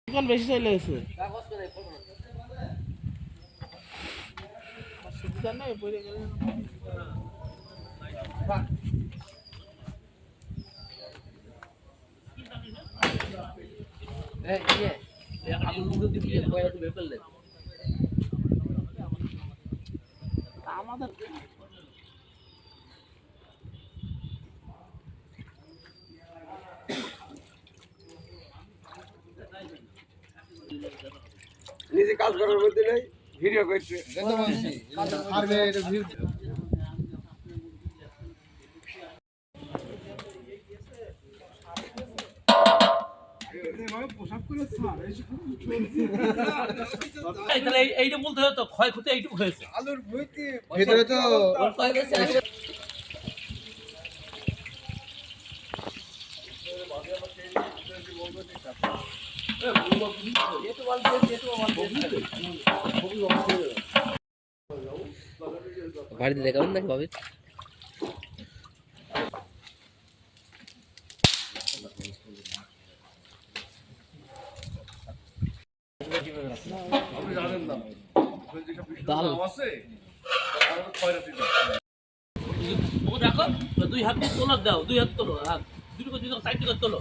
কোন বেশি চাইলে হয়েছে সুবিধা নেই পড়ে গেলে আমাদের নিজে কাজ করার মধ্যে নেই ভিডিও করছে এইটা বলতে হতো ক্ষয়ক্ষতি এইটুকু হয়েছে আলুর ভিতরে তো বাড়িতে দেখাবেন নাকি ভাবি দেখো 2 হাত দিয়ে তোলা দাও 2 হাত তোলো হাত দুটো করে দুটো সাইড করে তোলো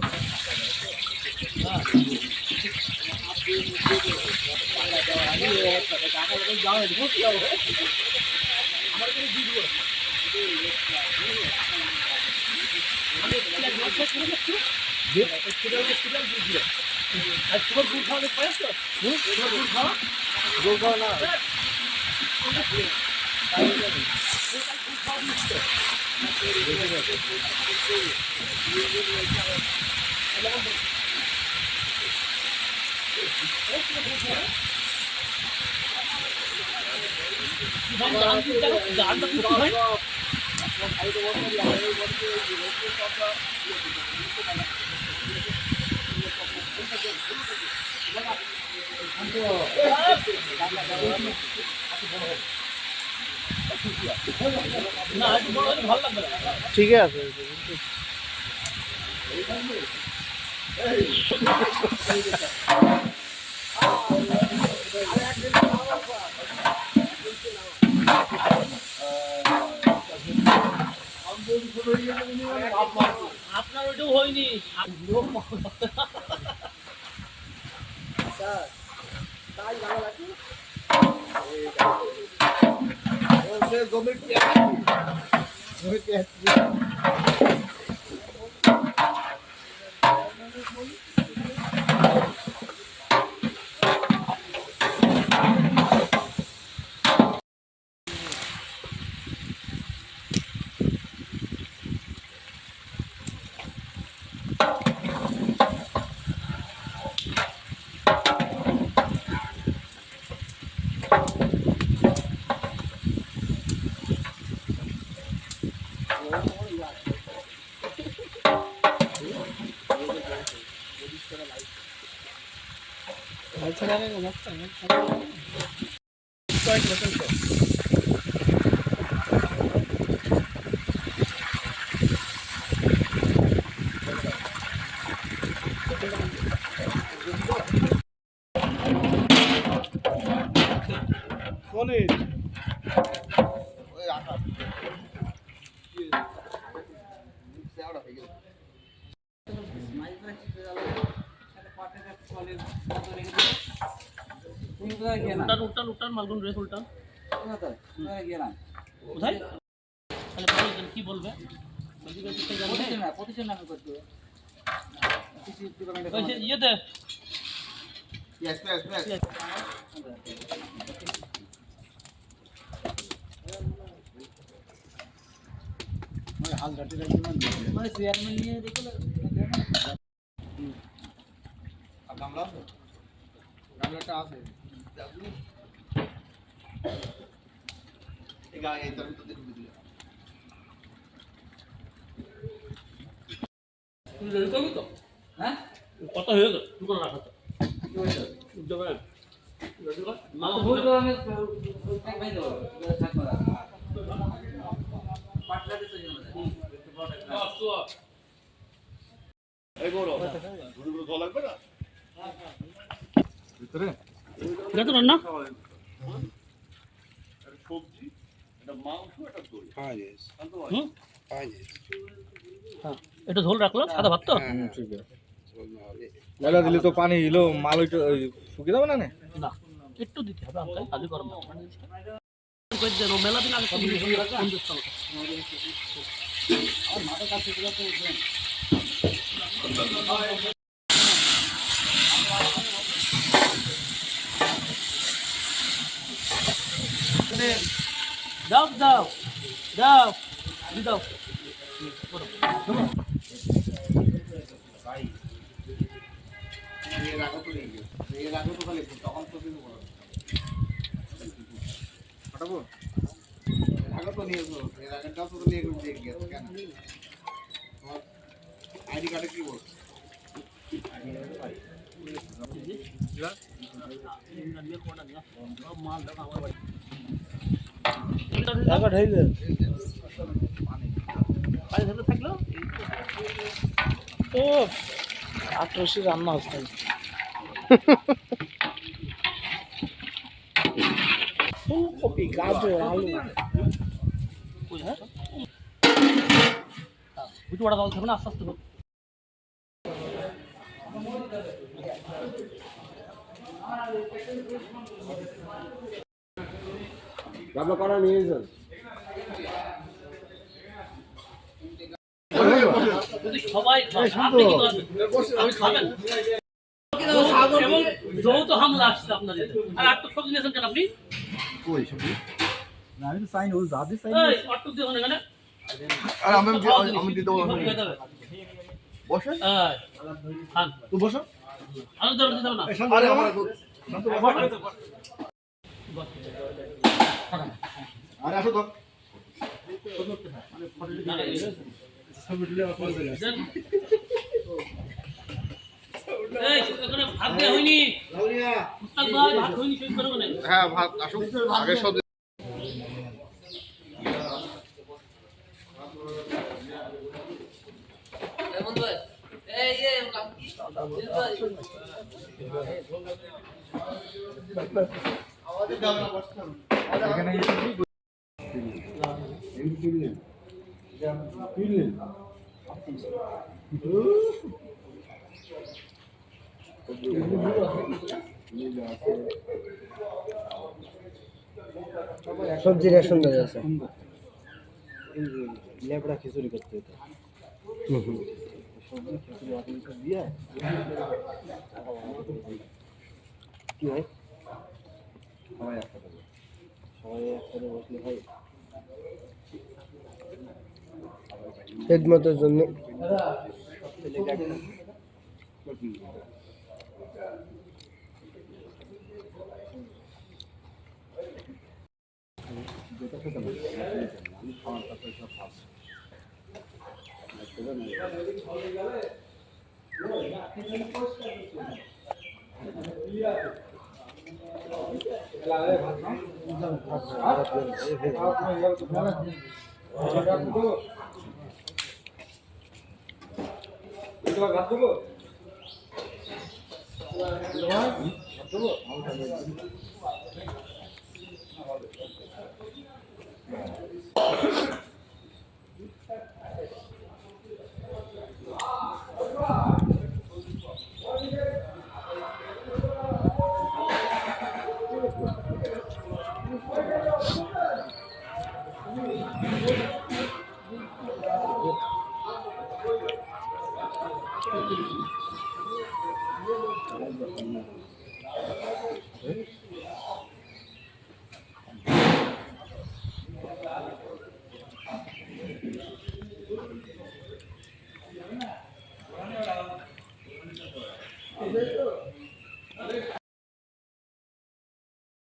ঠিক আছে আপনার ওইটাও হয়নি উল্টান মালগুন রেস উল্টান কোথায় তাহলে বলবেন কি বলবে প্রতিষ্ঠান নামে করতে হবে ইয়েতে মানে চেয়ারম্যান নিয়ে দেখলে গামলা আছে গামলাটা আছে এই গায়ে এই তার ভিতরে ঢুকে দিলে তুই রেডি করবি তো হ্যাঁ কত হয়ে গেল তুই কোন রাখা তো যাবে রেডি কর মা ভুল করে আমি এক ভাই দেব থাকবা পাটলা দিতে যাবে এই বড় গুরু গুরু জল লাগবে না এটা তো রান্না হুম হ্যাঁ এটা ঝোল রাখলাম সাদা ভাত তো মেলা দিলে তো পানি দিলো মাল শুকিয়ে যাবে না? না একটু দিতে হবে আমটাই আলু গরম না মানে কই দেন মেলা দিন আগে সবজি সঙ্গে রাখা হিন্দুস্তান আর মাথা কাছে দিলে তো দাও দাও দাও দাও ফাটাবো আগে তো নিয়েছো এর আগেরটাও তো নিয়ে গেছে কেন তোমার আইডি কার্ডে কি বল টাকা ঢাইলে থাকলো ও আটরশি রান্না হচ্ছে ফুলকপি গাজর আলু বুঝতে পারা দাও থাকবে না আস্তে আস্তে আপনার করা নিয়ে যান যদি সবাই আপনি কি খাবেন এবং যৌথ হামলা আসছে আপনাদের আর আটটু সবজি নিয়েছেন কেন আপনি আমি তো চাই না, ও যাবে চাই এই আটটু দিয়ে এখানে আর আমি দিতে বসে খান তুই বসো আলু দর দিতে হবে না আরে আমার আরে আসো তো এই এখানে ভাত দেওয়া হয়নি মুস্তাক ভাই ভাত হয়নি শেষ করো না হ্যাঁ ভাত আসুক আগে সব সবজি রেশন দেওয়া আছে লেবড়া খিচুড়ি করতে হতো সবজি খিচুড়ি আদমি দিয়ে কি হয় সবাই একসাথে বসলে হয় খেদমতের জন্য